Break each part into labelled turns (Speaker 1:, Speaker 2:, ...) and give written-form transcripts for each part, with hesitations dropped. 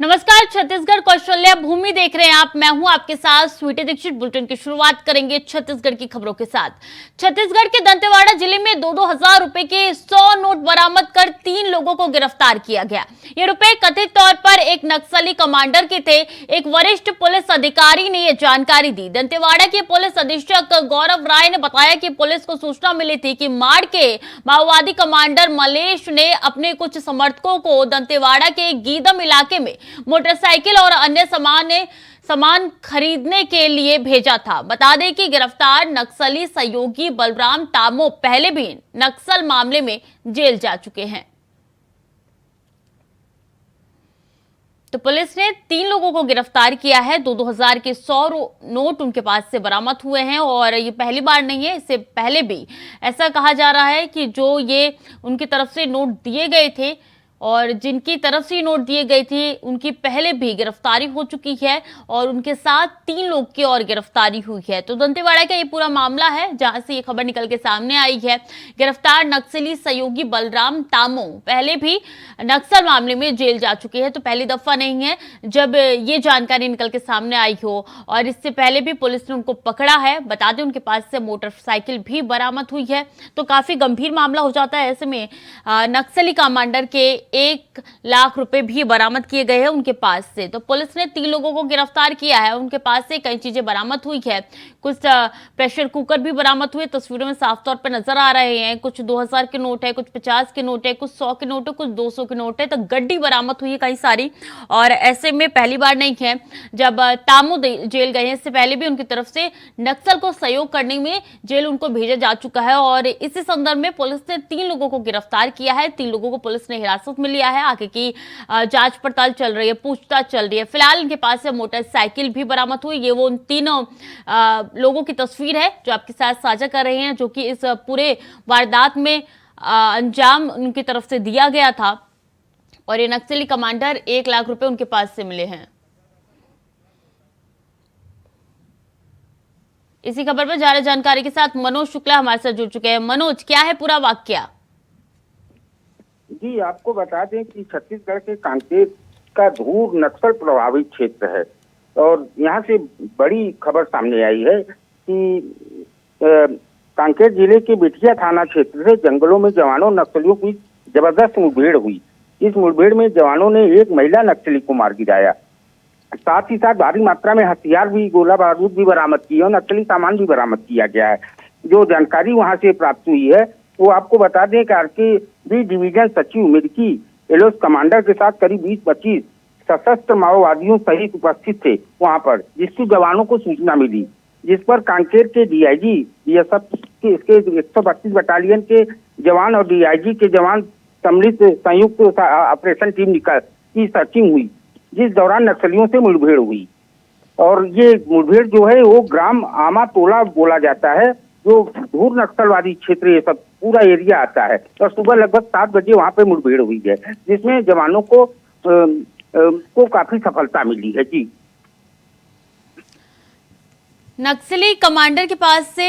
Speaker 1: नमस्कार, छत्तीसगढ़ कौशल्या भूमि देख रहे हैं आप। मैं हूं आपके साथ स्वीटी दीक्षित। बुलेटिन की शुरुआत करेंगे छत्तीसगढ़ की खबरों के साथ। छत्तीसगढ़ के दंतेवाड़ा जिले में 2-2 हजार रुपए के 100 नोट बरामद कर 3 लोगों को गिरफ्तार किया गया। ये रुपए कथित तौर पर एक नक्सली कमांडर के थे। एक वरिष्ठ पुलिस अधिकारी ने यह जानकारी दी। दंतेवाड़ा के पुलिस अधीक्षक गौरव राय ने बताया कि पुलिस को सूचना मिली थी कि माड़ के माओवादी कमांडर मलेश ने अपने कुछ समर्थकों को दंतेवाड़ा के गीदम इलाके में मोटरसाइकिल और अन्य सामान खरीदने के लिए भेजा था। बता दें कि गिरफ्तार नक्सली सहयोगी बलराम तामो पहले भी नक्सल मामले में जेल जा चुके हैं। तो पुलिस ने 3 लोगों को गिरफ्तार किया है। 2-2 हजार के 100 नोट उनके पास से बरामद हुए हैं और ये पहली बार नहीं है, इससे पहले भी ऐसा कहा जा रहा है कि जो ये उनकी तरफ से नोट दिए गए थे और जिनकी तरफ से नोट दिए गए थे उनकी पहले भी गिरफ्तारी हो चुकी है और उनके साथ 3 लोग की और गिरफ्तारी हुई है। तो दंतेवाड़ा का ये पूरा मामला है जहां से ये खबर निकल के सामने आई है। गिरफ्तार नक्सली सहयोगी बलराम तामो पहले भी नक्सल मामले में जेल जा चुके हैं। तो पहली दफा नहीं है जब ये जानकारी निकल के सामने आई हो और इससे पहले भी पुलिस ने उनको पकड़ा है। बता दें उनके पास से मोटरसाइकिल भी बरामद हुई है। तो काफी गंभीर मामला हो जाता है। ऐसे में नक्सली कमांडर के 1 लाख रुपए भी बरामद किए गए हैं उनके पास से। तो पुलिस ने 3 लोगों को गिरफ्तार किया है। उनके पास से कई चीजें बरामद हुई है। कुछ प्रेशर कुकर भी बरामद हुए, तस्वीरों में साफ तौर पर नजर आ रहे हैं। कुछ 2000 के नोट है, कुछ 50 के नोट है, कुछ 100 के नोट है, कुछ 200 के नोट है। तो गड्डी बरामद हुई है कई सारी। और ऐसे में पहली बार नहीं है जब तामो जेल गए हैं। इससे पहले भी उनकी तरफ से नक्सल को सहयोग करने में जेल उनको भेजा जा चुका है और इसी संदर्भ में पुलिस ने 3 लोगों को गिरफ्तार किया है। 3 लोगों को पुलिस ने हिरासत में लिया है। आगे की जांच पड़ताल चल रही है, पूछताछ चल रही है। फिलहाल इनके पास से मोटरसाइकिल भी बरामद हुई। ये वो उन 3 लोगों की तस्वीर है जो आपके साथ साझा कर रहे हैं, जो कि इस पूरे वारदात में अंजाम उनकी तरफ से दिया गया था और ये नक्सली कमांडर 1 लाख रुपए उनके पास से मिले हैं। इसी खबर पर ज्यादा जानकारी के साथ मनोज शुक्ला हमारे साथ जुड़ चुके हैं। मनोज, क्या है पूरा वाकया?
Speaker 2: जी, आपको बता दें कि छत्तीसगढ़ के कांकेर का धूर नक्सल प्रभावित क्षेत्र है और यहाँ से बड़ी खबर सामने आई है कि कांकेर जिले के बिटिया थाना क्षेत्र से जंगलों में जवानों नक्सलियों की जबरदस्त मुठभेड़ हुई। इस मुठभेड़ में जवानों ने एक महिला नक्सली को मार गिराया। साथ ही साथ भारी मात्रा में हथियार भी, गोला बारूद भी बरामद किए और नक्सली सामान भी बरामद किया गया है। जो जानकारी वहां से प्राप्त हुई है वो आपको बता दें कि आरके डिवीजन सचिव मिर्की एलोस कमांडर के साथ करीब 20-25 सशस्त्र माओवादियों सहित उपस्थित थे वहां पर, जिसकी जवानों को सूचना मिली, जिस पर कांकेर के डीआईजी बीएसएफ के इसके 132 बटालियन के जवान और डीआईजी के जवान सम्मिलित संयुक्त ऑपरेशन टीम की सर्चिंग हुई, जिस दौरान नक्सलियों से मुठभेड़ हुई। और ये मुठभेड़ जो है वो ग्राम आमा टोला बोला जाता है, जो धूर नक्सलवादी क्षेत्र ये सब पूरा एरिया आता है। और सुबह लगभग 7 बजे वहां पे मुठभेड़ हुई है, जिसमें जवानों को काफी सफलता मिली है। जी,
Speaker 1: नक्सली कमांडर के पास से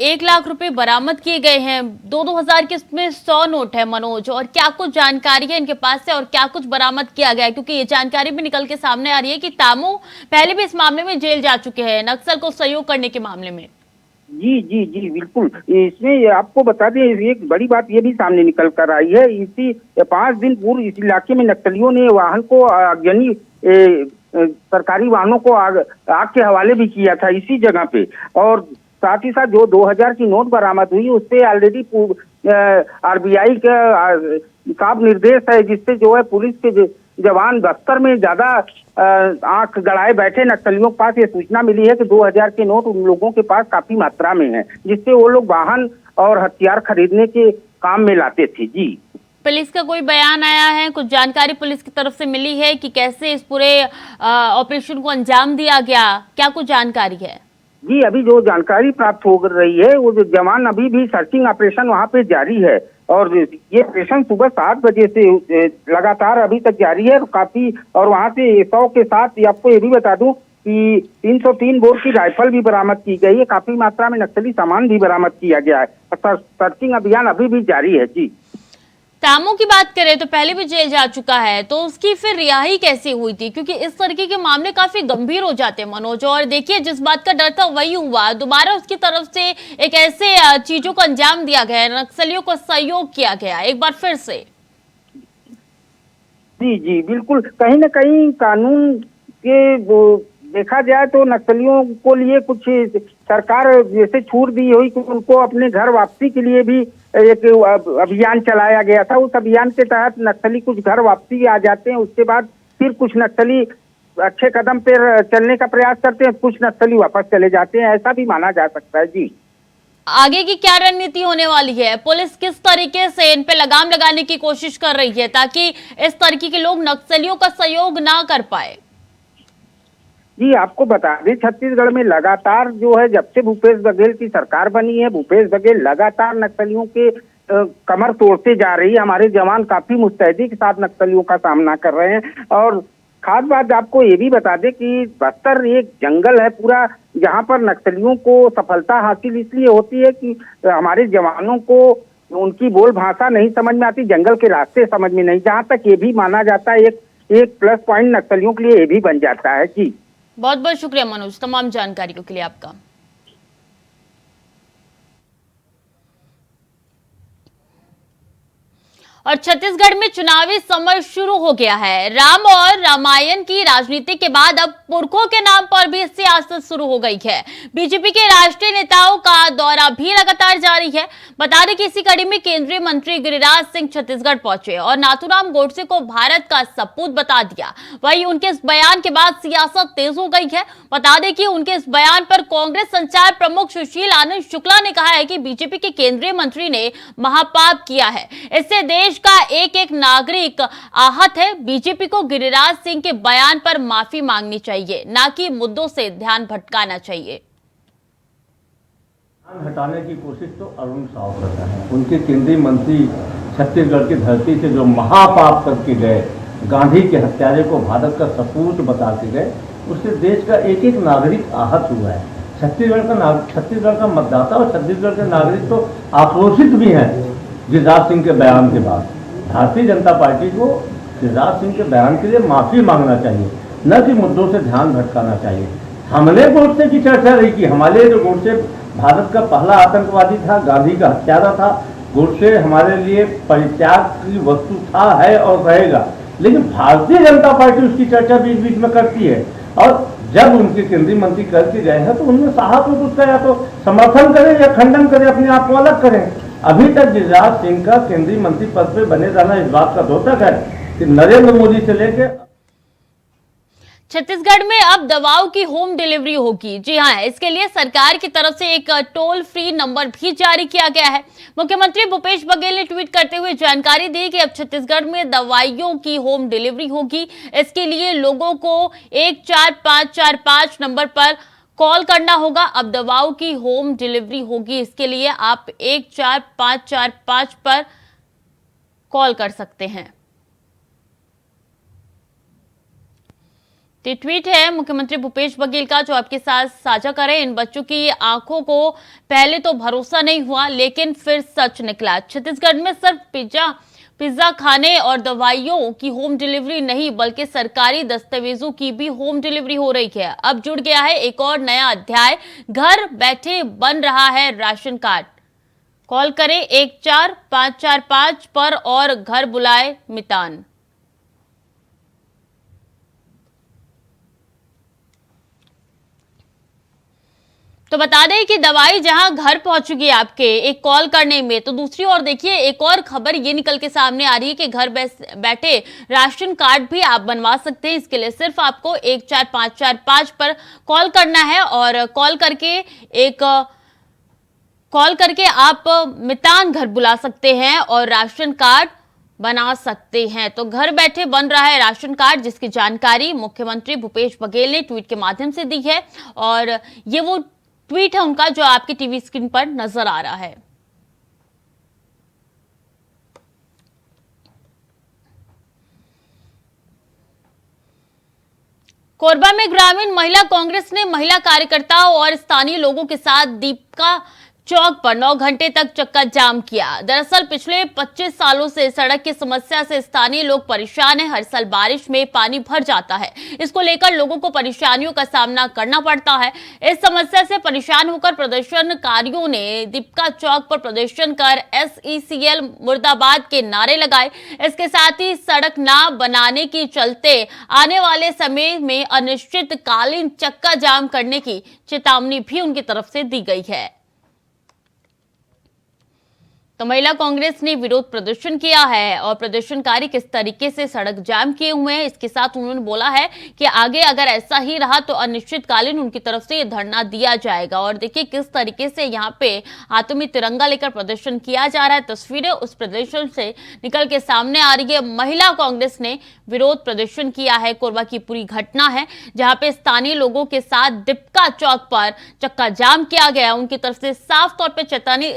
Speaker 1: 1 लाख रुपए बरामद किए गए हैं। 2-2 हजार के इसमें 100 नोट है मनोज, और क्या कुछ जानकारी है इनके पास से और क्या कुछ बरामद किया गया है? क्योंकि ये जानकारी भी निकल के सामने आ रही है कि तामो पहले भी इस मामले में जेल जा चुके हैं नक्सल को सहयोग करने के मामले में।
Speaker 2: जी जी जी, बिल्कुल। इसमें आपको बता दें एक बड़ी बात ये भी सामने निकल कर आई है। इसी 5 दिन पूर्व इस इलाके में नक्सलियों ने वाहन को यानी सरकारी वाहनों को आग के हवाले भी किया था इसी जगह पे। और साथ ही साथ जो 2000 की नोट बरामद हुई उससे ऑलरेडी आरबीआई का साफ निर्देश है, जिससे जो है पुलिस के जवान बस्तर में ज्यादा आंख गड़ाए बैठे। नक्सलियों के पास ये सूचना मिली है कि 2000 के नोट उन लोगों के पास काफी मात्रा में है, जिससे वो लोग वाहन और हथियार खरीदने के काम में लाते थे। जी,
Speaker 1: पुलिस का कोई बयान आया है? कुछ जानकारी पुलिस की तरफ से मिली है कि कैसे इस पूरे ऑपरेशन को अंजाम दिया गया? क्या कुछ जानकारी है?
Speaker 2: जी, अभी जो जानकारी प्राप्त हो रही है वो जवान अभी भी सर्चिंग ऑपरेशन वहां पे जारी है और ये ऑपरेशन सुबह 7 बजे से लगातार अभी तक जारी है काफी। और वहां से 100 के साथ आपको ये भी बता दूं कि 303 बोर की राइफल भी बरामद की गई है। काफी मात्रा में नक्सली सामान भी बरामद किया गया है। सर्चिंग अभियान अभी भी जारी है। जी,
Speaker 1: तामो की बात करें तो पहले भी जेल जा चुका है, तो उसकी फिर रिहाई कैसे हुई थी? क्योंकि इस तरीके के मामले काफी गंभीर हो जाते हैं मनोज, और देखिए जिस बात का डर था वही हुआ। दोबारा उसकी तरफ से एक ऐसे चीजों को अंजाम दिया गया, नक्सलियों को सहयोग किया गया एक बार फिर से।
Speaker 2: जी जी बिल्कुल, कहीं न कहीं कानून के वो देखा जाए तो नक्सलियों को लिए कुछ सरकार जैसे छूट दी हुई कि उनको अपने घर वापसी के लिए भी एक अभियान चलाया गया था। उस अभियान के तहत नक्सली कुछ घर वापसी आ जाते हैं, उसके बाद फिर कुछ नक्सली अच्छे कदम पर चलने का प्रयास करते हैं, कुछ नक्सली वापस चले जाते हैं, ऐसा भी माना जा सकता है। जी,
Speaker 1: आगे की क्या रणनीति होने वाली है? पुलिस किस तरीके से इन पे लगाम लगाने की कोशिश कर रही है ताकि इस तरीके के लोग नक्सलियों का सहयोग ना कर पाए?
Speaker 2: जी आपको बता दें, छत्तीसगढ़ में लगातार जो है, जब से भूपेश बघेल की सरकार बनी है, भूपेश बघेल लगातार नक्सलियों के कमर तोड़ते जा रही है। हमारे जवान काफी मुस्तैदी के साथ नक्सलियों का सामना कर रहे हैं। और खास बात आपको ये भी बता दें कि बस्तर एक जंगल है पूरा, जहाँ पर नक्सलियों को सफलता हासिल इसलिए होती है कि हमारे जवानों को उनकी बोल भाषा नहीं समझ में आती, जंगल के रास्ते समझ में नहीं। जहाँ तक ये भी माना जाता है, एक प्लस पॉइंट नक्सलियों के लिए ये भी बन जाता है। जी,
Speaker 1: बहुत बहुत शुक्रिया मनोज, तमाम जानकारियों के लिए आपका। और छत्तीसगढ़ में चुनावी समय शुरू हो गया है। राम और रामायण की राजनीति के बाद अब पुरखों के नाम पर भी सियासत शुरू हो गई है। बीजेपी के राष्ट्रीय नेताओं का दौरा भी लगातार जारी है। बता दें कि इसी कड़ी में केंद्रीय मंत्री गिरिराज सिंह छत्तीसगढ़ पहुंचे और नाथूराम गोडसे को भारत का सपूत बता दिया। वहीं उनके इस बयान के बाद सियासत तेज हो गई है। बता दें कि उनके इस बयान पर कांग्रेस संचार प्रमुख सुशील आनंद शुक्ला ने कहा है कि बीजेपी के केंद्रीय मंत्री ने महापाप किया है, इससे देश का एक एक नागरिक आहत है। बीजेपी को गिरिराज सिंह के बयान पर माफी मांगनी चाहिए, ना कि मुद्दों से ध्यान भटकाना चाहिए।
Speaker 3: हटाने की कोशिश तो अरुण साव कर रहे हैं। उनके केंद्रीय मंत्री छत्तीसगढ़ की धरती से जो महापाप करके गए, गांधी के हत्यारे को भारत का सपूत बता के गए, उससे देश का एक एक नागरिक आहत हुआ है। छत्तीसगढ़ का मतदाता और छत्तीसगढ़ के नागरिक तो आक्रोशित भी हैं गिरिराज सिंह के बयान के बाद। भारतीय जनता पार्टी को गिरिराज सिंह के बयान के लिए माफी मांगना चाहिए, न कि मुद्दों से ध्यान भटकाना चाहिए। हमने गोडसे की चर्चा रही कि हमारे जो गोडसे भारत का पहला आतंकवादी था, गांधी का हत्यारा था, गोडसे हमारे लिए परित्याग की वस्तु था, है और रहेगा। लेकिन भारतीय जनता पार्टी उसकी चर्चा बीच बीच में करती है, और जब उनके केंद्रीय मंत्री करके गए हैं तो उनमें साहब तो उसका या तो समर्थन करें या खंडन करें, अपने आप को अलग करें। अभी तक गिरिराज सिंह का केंद्रीय मंत्री पद पर बने रहना इस बात का द्योतक है कि नरेंद्र मोदी से लेकर
Speaker 1: छत्तीसगढ़ में अब दवाओं की होम डिलीवरी होगी। जी हां, इसके लिए सरकार की तरफ से एक टोल फ्री नंबर भी जारी किया गया है। मुख्यमंत्री भूपेश बघेल ने ट्वीट करते हुए जानकारी दी कि अब छत्तीसगढ़ में दवाइयों की होम डिलीवरी होगी। इसके लिए लोगों को 14545 नंबर पर कॉल करना होगा। अब दवाओं की होम डिलीवरी होगी, इसके लिए आप 14545 पर कॉल कर सकते हैं। ट्वीट है मुख्यमंत्री भूपेश बघेल का, जो आपके साथ साझा करें। इन बच्चों की आंखों को पहले तो भरोसा नहीं हुआ, लेकिन फिर सच निकला। छत्तीसगढ़ में सिर्फ पिज्जा खाने और दवाइयों की होम डिलीवरी नहीं, बल्कि सरकारी दस्तावेजों की भी होम डिलीवरी हो रही है। अब जुड़ गया है एक और नया अध्याय, घर बैठे बन रहा है राशन कार्ड। कॉल करें 14545 पर और घर बुलाए मितान। तो बता दें कि दवाई जहां घर पहुंचेगी आपके एक कॉल करने में, तो दूसरी ओर देखिए एक और खबर ये निकल के सामने आ रही है कि घर बैठे राशन कार्ड भी आप बनवा सकते हैं। इसके लिए सिर्फ आपको 14545 पर कॉल करना है और कॉल करके आप मितान घर बुला सकते हैं और राशन कार्ड बना सकते हैं। तो घर बैठे बन रहा है राशन कार्ड, जिसकी जानकारी मुख्यमंत्री भूपेश बघेल ने ट्वीट के माध्यम से दी है, और ये वो ट्वीट है उनका जो आपकी टीवी स्क्रीन पर नजर आ रहा है। कोरबा में ग्रामीण महिला कांग्रेस ने महिला कार्यकर्ताओं और स्थानीय लोगों के साथ दीपिका चौक पर 9 घंटे तक चक्का जाम किया। दरअसल पिछले 25 सालों से सड़क की समस्या से स्थानीय लोग परेशान हैं। हर साल बारिश में पानी भर जाता है, इसको लेकर लोगों को परेशानियों का सामना करना पड़ता है। इस समस्या से परेशान होकर प्रदर्शनकारियों ने दीपिका चौक पर प्रदर्शन कर SECL मुर्दाबाद के नारे लगाए। इसके साथ ही सड़क न बनाने के चलते आने वाले समय में अनिश्चितकालीन चक्का जाम करने की चेतावनी भी उनकी तरफ से दी गई है। तो महिला कांग्रेस ने विरोध प्रदर्शन किया है और प्रदर्शनकारी किस तरीके से सड़क जाम किए हुए हैं, इसके साथ उन्होंने बोला है कि आगे अगर ऐसा ही रहा तो अनिश्चितकालीन उनकी तरफ से ये धरना दिया जाएगा। और देखिए किस तरीके से यहाँ पे हाथों में तिरंगा लेकर प्रदर्शन किया जा रहा है। तस्वीरें उस प्रदर्शन से निकल के सामने आ रही है। महिला कांग्रेस ने विरोध प्रदर्शन किया है। कोरबा की पूरी घटना है जहाँ पे स्थानीय लोगों के साथ दीपिका चौक पर चक्का जाम किया गया। उनकी तरफ से साफ तौर पर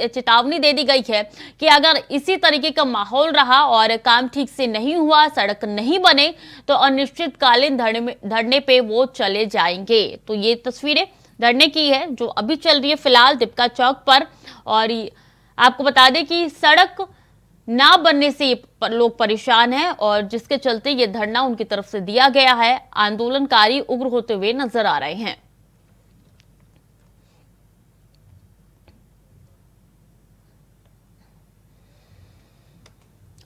Speaker 1: चेतावनी दे दी गई है कि अगर इसी तरीके का माहौल रहा और काम ठीक से नहीं हुआ, सड़क नहीं बने, तो अनिश्चितकालीन धरने पे वो चले जाएंगे। तो ये तस्वीरें धरने की है जो अभी चल रही है फिलहाल दीपिका चौक पर। और आपको बता दें कि सड़क ना बनने से लोग परेशान हैं और जिसके चलते ये धरना उनकी तरफ से दिया गया है। आंदोलनकारी उग्र होते हुए नजर आ रहे हैं।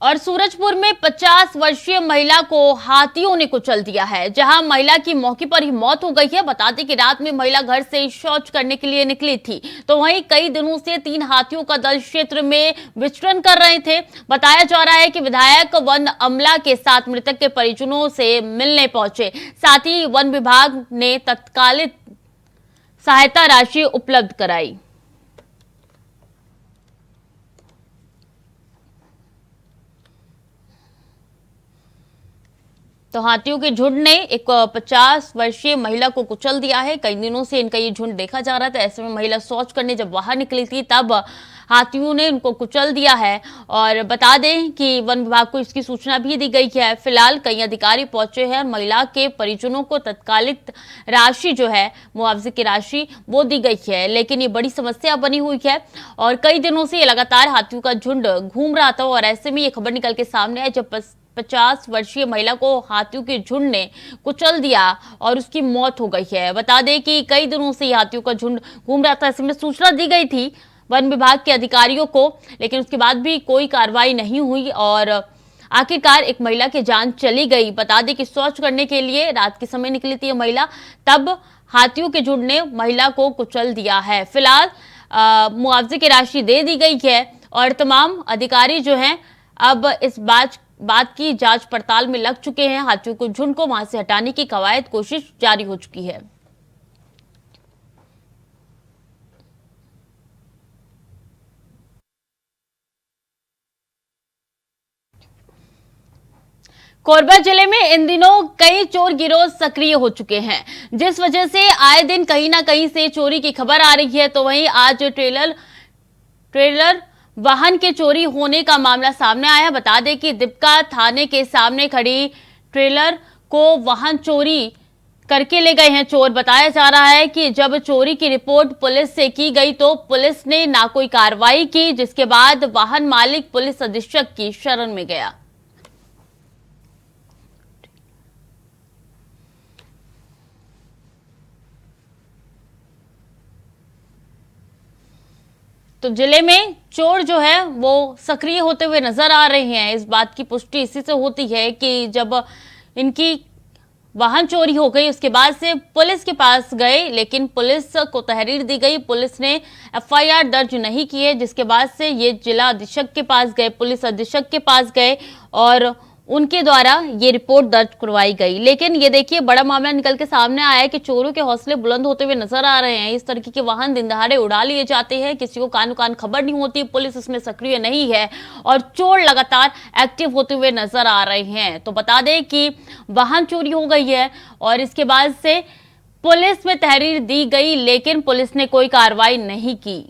Speaker 1: और सूरजपुर में 50 वर्षीय महिला को हाथियों ने कुचल दिया है, जहां महिला की मौके पर ही मौत हो गई है। बता दें कि रात में महिला घर से शौच करने के लिए निकली थी, तो वहीं कई दिनों से 3 हाथियों का दल क्षेत्र में विचरण कर रहे थे। बताया जा रहा है कि विधायक वन अमला के साथ मृतक के परिजनों से मिलने पहुंचे, साथ ही वन विभाग ने तत्कालिक सहायता राशि उपलब्ध कराई। तो हाथियों के झुंड ने एक 50 वर्षीय महिला को कुचल दिया है। कई दिनों से इनका ये झुंड देखा जा रहा था। ऐसे में महिला शौच करने जब बाहर निकली थी तब हाथियों ने इनको कुचल दिया है। और बता दें कि वन विभाग को इसकी सूचना भी दी गई है। फिलहाल कई अधिकारी पहुंचे हैं। महिला के परिजनों को तत्कालिक राशि जो है मुआवजे की राशि वो दी गई है, लेकिन ये बड़ी समस्या बनी हुई है और कई दिनों से ये लगातार हाथियों का झुंड घूम रहा था। और ऐसे में ये खबर निकल के सामने है जब 50 वर्षीय महिला को हाथियों के झुंड ने कुचल दिया और उसकी मौत हो गई है। बता दें कि कई दिनों से हाथियों का झुंड घूम रहा था। ऐसे में सूचना दी गई थी वन विभाग के अधिकारियों को, लेकिन उसके बाद भी कोई कार्रवाई नहीं हुई और आखिरकार एक महिला की जान चली गई। बता दें कि शौच करने के लिए रात के समय निकली थी महिला, तब हाथियों के झुंड ने महिला को कुचल दिया है। फिलहाल मुआवजे की राशि दे दी गई है और तमाम अधिकारी जो हैं अब इस बात की जांच पड़ताल में लग चुके हैं। हाथियों को झुंड को वहां से हटाने की कवायद कोशिश जारी हो चुकी है। कोरबा जिले में इन दिनों कई चोर गिरोह सक्रिय हो चुके हैं, जिस वजह से आए दिन कहीं ना कहीं से चोरी की खबर आ रही है। तो वहीं आज ट्रेलर वाहन के चोरी होने का मामला सामने आया। बता दें कि दीपिका थाने के सामने खड़ी ट्रेलर को वाहन चोरी करके ले गए हैं चोर। बताया जा रहा है कि जब चोरी की रिपोर्ट पुलिस से की गई तो पुलिस ने ना कोई कार्रवाई की, जिसके बाद वाहन मालिक पुलिस अधीक्षक की शरण में गया। तो जिले में चोर जो है वो सक्रिय होते हुए नजर आ रहे हैं। इस बात की पुष्टि इसी से होती है कि जब इनकी वाहन चोरी हो गई उसके बाद से पुलिस के पास गए, लेकिन पुलिस को तहरीर दी गई, पुलिस ने FIR दर्ज नहीं की है, जिसके बाद से ये जिला अधीक्षक के पास गए, पुलिस अधीक्षक के पास गए और उनके द्वारा ये रिपोर्ट दर्ज करवाई गई। लेकिन ये देखिए बड़ा मामला निकल के सामने आया है कि चोरों के हौसले बुलंद होते हुए नजर आ रहे हैं। इस तरीके के वाहन दिन दहाड़े उड़ा लिए जाते हैं, किसी को कानो कान खबर नहीं होती, पुलिस इसमें सक्रिय नहीं है और चोर लगातार एक्टिव होते हुए नजर आ रहे हैं। तो बता दें कि वाहन चोरी हो गई है और इसके बाद से पुलिस में तहरीर दी गई, लेकिन पुलिस ने कोई कार्रवाई नहीं की।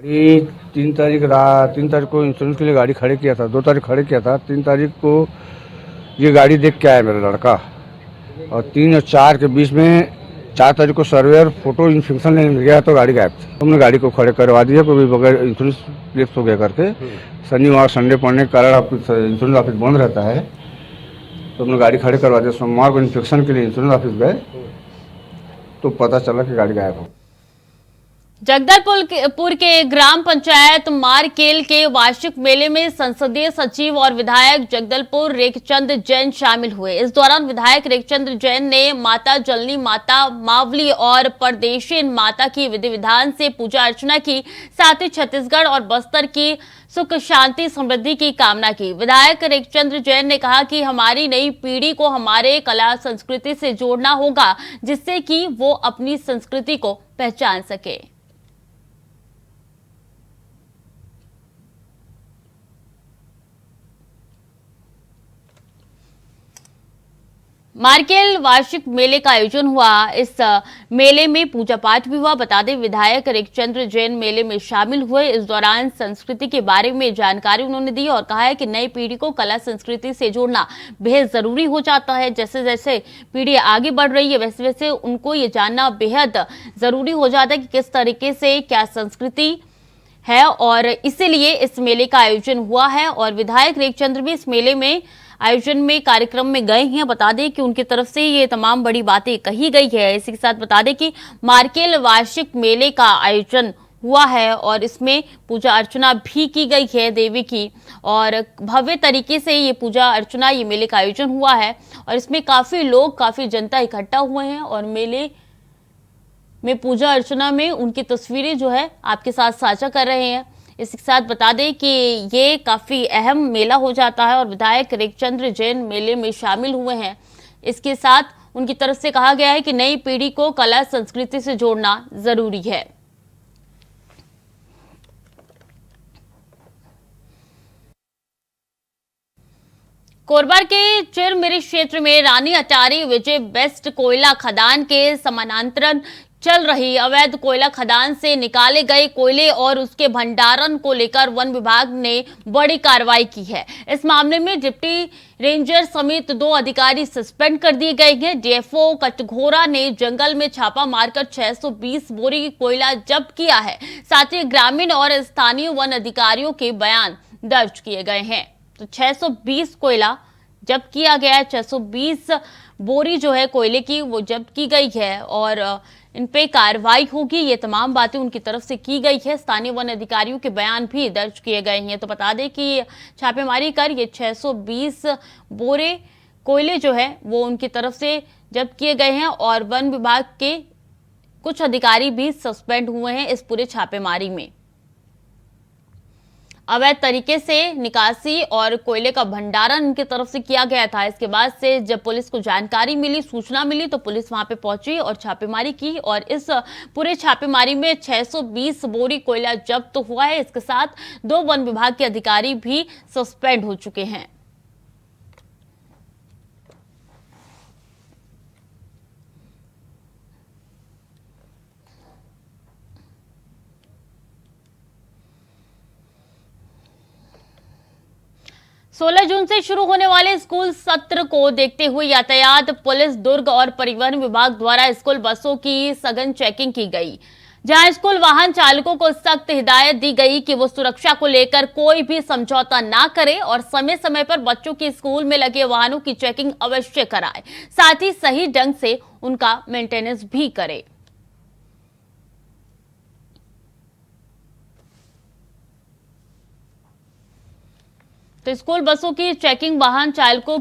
Speaker 4: गाड़ी 3 तारीख को इंश्योरेंस के लिए गाड़ी खड़े किया था, 2 तारीख खड़े किया था, 3 तारीख को ये गाड़ी देख के आया मेरा लड़का। और 3 और 4 के बीच में 4 तारीख को सर्वेयर फोटो इंस्पेक्शन लेने गया तो गाड़ी गायब थी। हमने गाड़ी को खड़े करवा दिया, कोई बगैर इंश्योरेंस प्लेस हो गया करके। शनिवार संडे पड़ने के कारण इंश्योरेंस ऑफिस बंद रहता है, तो हमने गाड़ी खड़े करवा दिया। सोमवार को इंस्पेक्शन के लिए इंश्योरेंस ऑफिस गए तो पता चला कि गाड़ी गायब हो।
Speaker 1: जगदलपुर के ग्राम पंचायत मारकेल के वार्षिक मेले में संसदीय सचिव और विधायक जगदलपुर रेखचंद जैन शामिल हुए। इस दौरान विधायक रेखचंद जैन ने माता जलनी, माता मावली और परदेशीन माता की विधि विधान से पूजा अर्चना की, साथ ही छत्तीसगढ़ और बस्तर की सुख शांति समृद्धि की कामना की। विधायक रेखचंद जैन ने कहा कि हमारी नई पीढ़ी को हमारे कला संस्कृति से जोड़ना होगा, जिससे कि वो अपनी संस्कृति को पहचान सके। मारकेल वार्षिक मेले का आयोजन हुआ। इस मेले में पूजा पाठ भी हुआ। बता दें, विधायक रेखचंद्र जैन मेले में शामिल हुए। इस दौरान संस्कृति के बारे में जानकारी उन्होंने दी और कहा है कि नई पीढ़ी को कला संस्कृति से जोड़ना बेहद जरूरी हो जाता है। जैसे जैसे पीढ़ी आगे बढ़ रही है, वैसे वैसे उनको ये जानना बेहद जरूरी हो जाता है कि किस तरीके से क्या संस्कृति है, और इसीलिए इस मेले का आयोजन हुआ है। और विधायक रेखचंद्र भी इस मेले में आयोजन में कार्यक्रम में गए हैं। बता दें कि उनकी तरफ से ये तमाम बड़ी बातें कही गई है। इसी के साथ बता दें कि मारकेल वार्षिक मेले का आयोजन हुआ है और इसमें पूजा अर्चना भी की गई है देवी की, और भव्य तरीके से ये पूजा अर्चना, ये मेले का आयोजन हुआ है। और इसमें काफी लोग, काफी जनता इकट्ठा हुए हैं और मेले में पूजा अर्चना में उनकी तस्वीरें जो है आपके साथ साझा कर रहे हैं। इसके साथ बता दें कि ये काफी अहम मेला हो जाता है और विधायक रेखचंद्र जैन मेले में शामिल हुए हैं। इसके साथ उनकी तरफ से कहा गया है कि नई पीढ़ी को कला संस्कृति से जोड़ना जरूरी है। कोरबा के चिरमिरी क्षेत्र में रानी अटारी विजय बेस्ट कोयला खदान के समानांतर चल रही अवैध कोयला खदान से निकाले गए कोयले और उसके भंडारण को लेकर वन विभाग ने बड़ी कार्रवाई की है। इस मामले में डिप्टी रेंजर समेत 2 अधिकारी सस्पेंड कर दिए गए हैं। डीएफओ कटघोरा ने जंगल में छापा मारकर 620 बोरी कोयला जब्त किया है। साथ ही ग्रामीण और स्थानीय वन अधिकारियों के बयान दर्ज किए गए हैं। तो 620 कोयला जब्त किया गया है। 620 बोरी जो है कोयले की वो जब्त की गई है और इन पे कार्रवाई होगी। ये तमाम बातें उनकी तरफ से की गई है। स्थानीय वन अधिकारियों के बयान भी दर्ज किए गए हैं। तो बता दें कि छापेमारी कर ये 620 बोरे कोयले जो है वो उनकी तरफ से जब्त किए गए हैं और वन विभाग के कुछ अधिकारी भी सस्पेंड हुए हैं इस पूरे छापेमारी में। अवैध तरीके से निकासी और कोयले का भंडारण उनकी तरफ से किया गया था। इसके बाद से जब पुलिस को जानकारी मिली, सूचना मिली, तो पुलिस वहां पे पहुंची और छापेमारी की और इस पूरे छापेमारी में 620 बोरी कोयला जब्त तो हुआ है। इसके साथ 2 वन विभाग के अधिकारी भी सस्पेंड हो चुके हैं। सोलह जून से शुरू होने वाले स्कूल सत्र को देखते हुए यातायात पुलिस, दुर्ग और परिवहन विभाग द्वारा स्कूल बसों की सघन चेकिंग की गई, जहां स्कूल वाहन चालकों को सख्त हिदायत दी गई कि वो सुरक्षा को लेकर कोई भी समझौता ना करें और समय समय पर बच्चों के स्कूल में लगे वाहनों की चेकिंग अवश्य कराएं, साथ ही सही ढंग से उनका मेंटेनेंस भी करें। तो स्कूल बसों की चेकिंग वाहन चालकों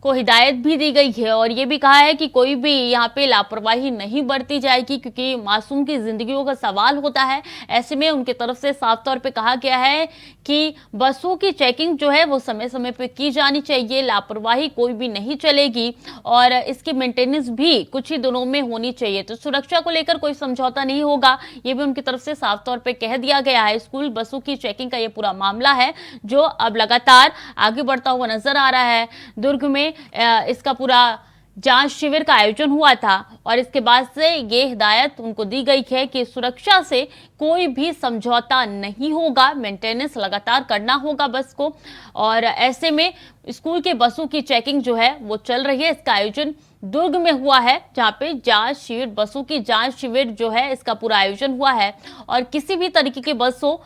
Speaker 1: को हिदायत भी दी गई है और ये भी कहा है कि कोई भी यहाँ पे लापरवाही नहीं बरती जाएगी, क्योंकि मासूम की जिंदगियों का सवाल होता है। ऐसे में उनकी तरफ से साफ तौर पे कहा गया है कि बसों की चेकिंग जो है वो समय समय पे की जानी चाहिए, लापरवाही कोई भी नहीं चलेगी और इसकी मेंटेनेंस भी कुछ ही दिनों में होनी चाहिए। तो सुरक्षा को लेकर कोई समझौता नहीं होगा, ये भी उनकी तरफ से साफ तौर पर कह दिया गया है। स्कूल बसों की चेकिंग का ये पूरा मामला है जो अब लगातार आगे बढ़ता हुआ नजर आ रहा है। दुर्ग में इसका पूरा जांच शिविर का आयोजन हुआ था और इसके बाद से ये हिदायत उनको दी गई है कि सुरक्षा से कोई भी समझौता नहीं होगा, मेंटेनेंस लगातार करना होगा बस को। और ऐसे में स्कूल के बसों की चेकिंग जो है वो चल रही है, इसका आयोजन दुर्ग में हुआ है, जहां पे जांच शिविर, बसों की जांच शिविर जो है इसका पूरा आयोजन हुआ है और किसी भी तरीके की बस हो,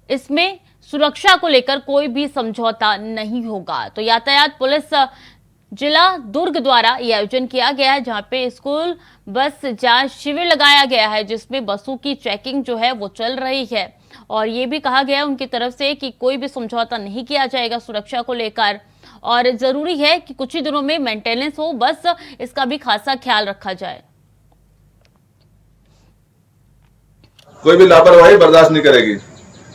Speaker 1: इसमें सुरक्षा को लेकर कोई भी समझौता नहीं होगा। तो यातायात पुलिस जिला दुर्ग द्वारा यह आयोजन किया गया है, जहां पे स्कूल बस जांच शिविर लगाया गया है, जिसमें बसों की चेकिंग जो है वो चल रही है और ये भी कहा गया है उनकी तरफ से कि कोई भी समझौता नहीं किया जाएगा सुरक्षा को लेकर और जरूरी है कि कुछ ही दिनों में मेंटेनेंस हो, बस इसका भी खासा ख्याल रखा जाए।
Speaker 5: कोई भी लापरवाही बर्दाश्त नहीं करेगी।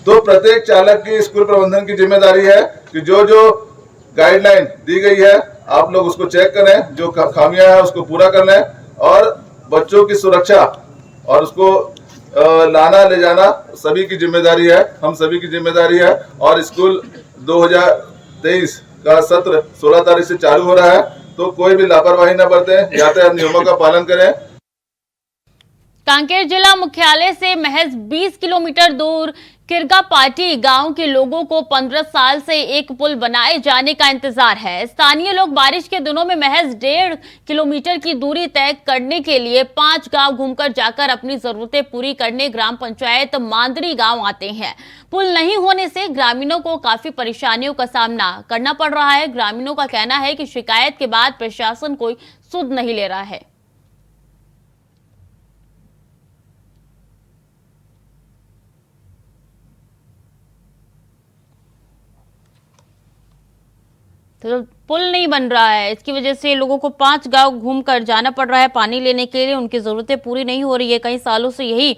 Speaker 5: तो प्रत्येक चालक की, स्कूल प्रबंधन की जिम्मेदारी है कि जो जो गाइडलाइन दी गई है आप लोग उसको चेक करें, जो खामियां है उसको पूरा कर लें और बच्चों की सुरक्षा और उसको लाना ले जाना सभी की जिम्मेदारी है, हम सभी की जिम्मेदारी है। और स्कूल 2023 का सत्र 16 तारीख से चालू हो रहा है, तो कोई भी लापरवाही न बरतें, यातायात नियमों का पालन करें।
Speaker 1: कांकेर जिला मुख्यालय से महज 20 किलोमीटर दूर किरगापाटी गांव के लोगों को 15 साल से एक पुल बनाए जाने का इंतजार है। स्थानीय लोग बारिश के दिनों में महज 1.5 किलोमीटर की दूरी तय करने के लिए 5 गांव घूमकर जाकर अपनी जरूरतें पूरी करने ग्राम पंचायत मांदरी गांव आते हैं। पुल नहीं होने से ग्रामीणों को काफी परेशानियों का सामना करना पड़ रहा है। ग्रामीणों का कहना है कि शिकायत के बाद प्रशासन कोई सुध नहीं ले रहा है। तो पुल नहीं बन रहा है, इसकी वजह से लोगों को 5 गांव घूमकर जाना पड़ रहा है पानी लेने के लिए। उनकी जरूरतें पूरी नहीं हो रही है, कई सालों से यही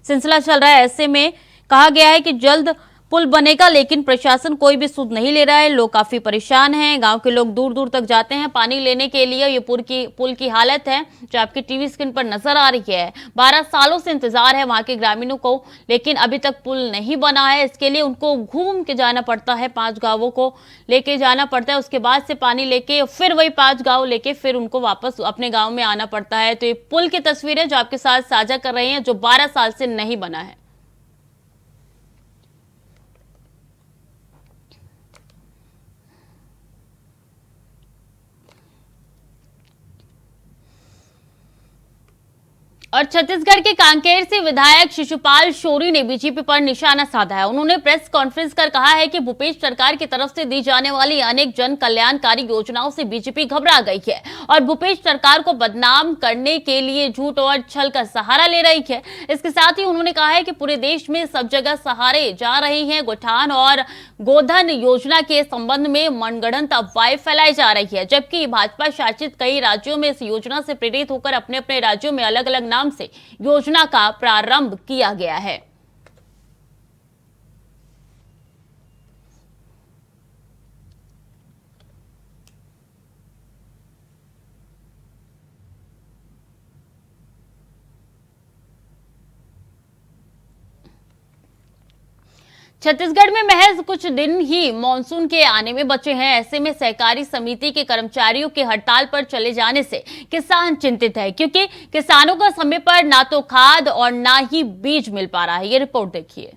Speaker 1: सिलसिला चल रहा है। ऐसे में कहा गया है कि जल्द पुल बनेगा, लेकिन प्रशासन कोई भी सुध नहीं ले रहा है। लोग काफी परेशान हैं, गांव के लोग दूर दूर तक जाते हैं पानी लेने के लिए। ये पुल की हालत है जो आपकी टीवी स्क्रीन पर नजर आ रही है। 12 सालों से इंतजार है वहां के ग्रामीणों को, लेकिन अभी तक पुल नहीं बना है। इसके लिए उनको घूम के जाना पड़ता है, 5 गांवों को लेके जाना पड़ता है, उसके बाद से पानी लेके फिर वही 5 गांव लेके फिर उनको वापस अपने गाँव में आना पड़ता है। तो ये पुल की तस्वीरें जो आपके साथ साझा कर रहे हैं, जो 12 साल से नहीं बना है। और छत्तीसगढ़ के कांकेर से विधायक शिशुपाल शौरी ने बीजेपी पर निशाना साधा है। उन्होंने प्रेस कॉन्फ्रेंस कर कहा है कि भूपेश सरकार की तरफ से दी जाने वाली अनेक जन कल्याणकारी योजनाओं से बीजेपी घबरा गई है और भूपेश सरकार को बदनाम करने के लिए झूठ और छल का सहारा ले रही है। इसके साथ ही उन्होंने कहा है कि पूरे देश में सब जगह सहारे जा रही हैं। गौठान और गोधन योजना के संबंध में मनगढ़ंत अफवाहें फैलाई जा रही है, जबकि भाजपा शासित कई राज्यों में इस योजना से प्रेरित होकर अपने अपने राज्यों में अलग अलग नाम से योजना का प्रारंभ किया गया है। छत्तीसगढ़ में महज कुछ दिन ही मानसून के आने में बचे हैं। ऐसे में सहकारी समिति के कर्मचारियों के हड़ताल पर चले जाने से किसान चिंतित है, क्योंकि किसानों को समय पर ना तो खाद और ना ही बीज मिल पा रहा है। ये रिपोर्ट देखिए।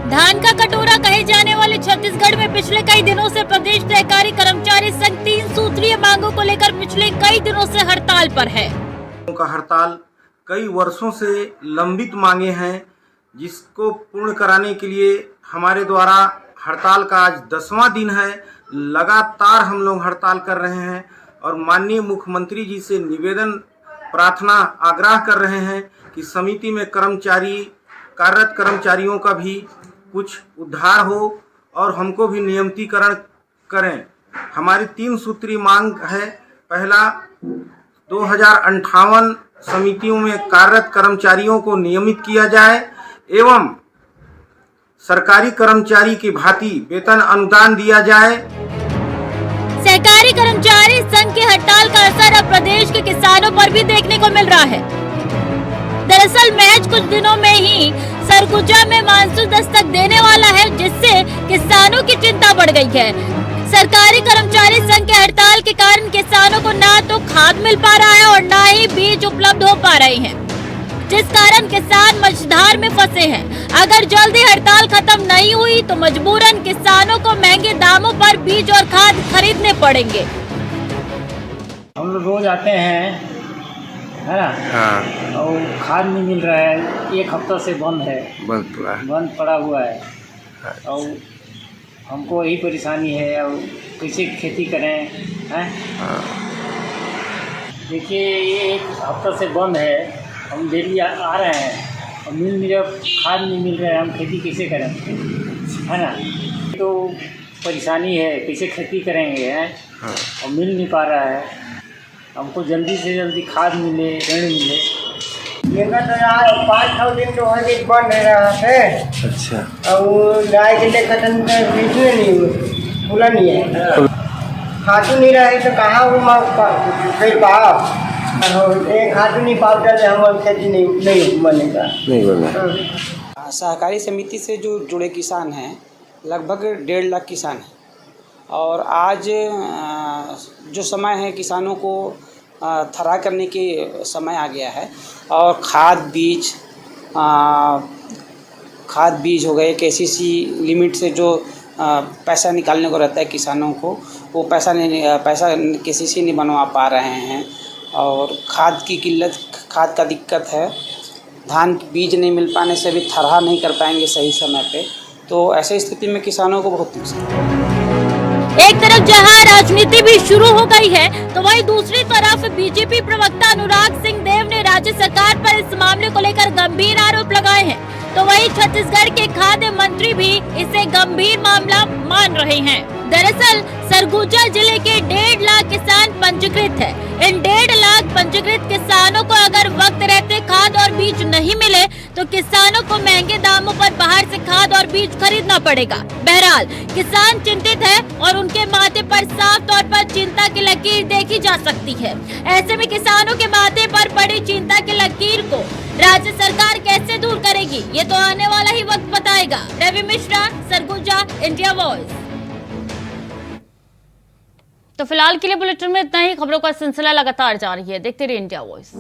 Speaker 1: धान का कटोरा कहे जाने वाले छत्तीसगढ़ में पिछले कई दिनों से प्रदेश सहकारी कर्मचारी संघ 3 सूत्रीय मांगों को लेकर पिछले कई दिनों से हड़ताल पर है।
Speaker 6: का हड़ताल कई वर्षों से लंबित मांगे हैं, जिसको पूर्ण कराने के लिए हमारे द्वारा हड़ताल का आज 10वां दिन है। लगातार हम लोग हड़ताल कर रहे हैं और माननीय मुख्यमंत्री जी से निवेदन, प्रार्थना, आग्रह कर रहे हैं कि समिति में कार्यरत कर्मचारियों का भी कुछ उद्धार हो और हमको भी नियमितीकरण करें। हमारी 3 सूत्रीय मांग है। पहला, 2058 समितियों में कार्यरत कर्मचारियों को नियमित किया जाए एवं सरकारी कर्मचारी की भांति वेतन अनुदान दिया जाए।
Speaker 1: सहकारी कर्मचारी संघ की हड़ताल का असर अब प्रदेश के किसानों पर भी देखने को मिल रहा है। दरअसल महज कुछ दिनों में ही सरगुजा में मानसून दस्तक देने वाला है, जिससे किसानों की चिंता बढ़ गई है। सरकारी कर्मचारी संघ के हड़ताल के कारण किसानों को ना तो खाद मिल पा रहा है और ना ही बीज उपलब्ध हो पा रहे हैं। जिस कारण किसान मझधार में फंसे हैं। अगर जल्दी हड़ताल खत्म नहीं हुई तो मजबूरन किसानों को महंगे दामों पर बीज और खाद खरीदने पड़ेंगे।
Speaker 7: हम लोग रोज आते हैं, है ना? हाँ। और खाद नहीं मिल रहा है, एक हफ्ता से बंद है, बंद पड़ा हुआ है। और हमको यही परेशानी है, और कैसे खेती करें, हैं? देखिए ये एक हफ्ता से बंद है, हम डेली आ रहे हैं और खाद नहीं मिल रहा है, हम खेती कैसे करें, है ना? तो परेशानी है, कैसे खेती करेंगे, हैं? और मिल नहीं पा रहा है। हमको जल्दी से जल्दी खाद मिले, ऋण मिले।
Speaker 8: ये तो यार 5-6 दिन तो हर एक बंद रहा है। अच्छा। और गाय के लिए खतन नहीं खुला नहीं है, खातू नहीं रहे तो कहाँ फिर पाओ, एक खातू नहीं पाओ तो हम खेती नहीं बनेगा, नहीं बनेगा।
Speaker 9: सहकारी समिति से जो जुड़े किसान हैं लगभग 1.5 लाख किसान हैं, और आज जो समय है किसानों को थरा करने के समय आ गया है, और खाद बीज हो गए, KCC लिमिट से जो पैसा निकालने को रहता है किसानों को, वो पैसा KCC नहीं बनवा पा रहे हैं, और खाद की किल्लत, खाद का दिक्कत है, धान बीज नहीं मिल पाने से भी थरा नहीं कर पाएंगे सही समय पे, तो ऐसे स्थिति में किसानों को बहुत नुकसान।
Speaker 1: एक तरफ जहां राजनीति भी शुरू हो गई है तो वहीं दूसरी तरफ बीजेपी प्रवक्ता अनुराग सिंह देव ने राज्य सरकार पर इस मामले को लेकर गंभीर आरोप लगाए हैं, तो वहीं छत्तीसगढ़ के खाद्य मंत्री भी इसे गंभीर मामला मान रहे हैं। दरअसल सरगुजा जिले के 1.5 लाख किसान पंजीकृत है। इन 1.5 लाख पंजीकृत किसानों को अगर वक्त रहते खाद और बीज नहीं मिले तो किसानों को महंगे दामों पर बाहर से खाद और बीज खरीदना पड़ेगा। बहरहाल किसान चिंतित है और उनके माथे पर साफ तौर पर चिंता की लकीर देखी जा सकती है। ऐसे में किसानों के माथे पर पड़ी चिंता की लकीर को राज्य सरकार कैसे दूर करेगी, ये तो आने वाला ही वक्त बताएगा। Ravi Mishra, Surguja, India voice. तो फिलहाल के लिए बुलेटिन में इतना ही। खबरों का सिलसिला लगातार जारी है, देखते रहिए इंडिया वॉइस।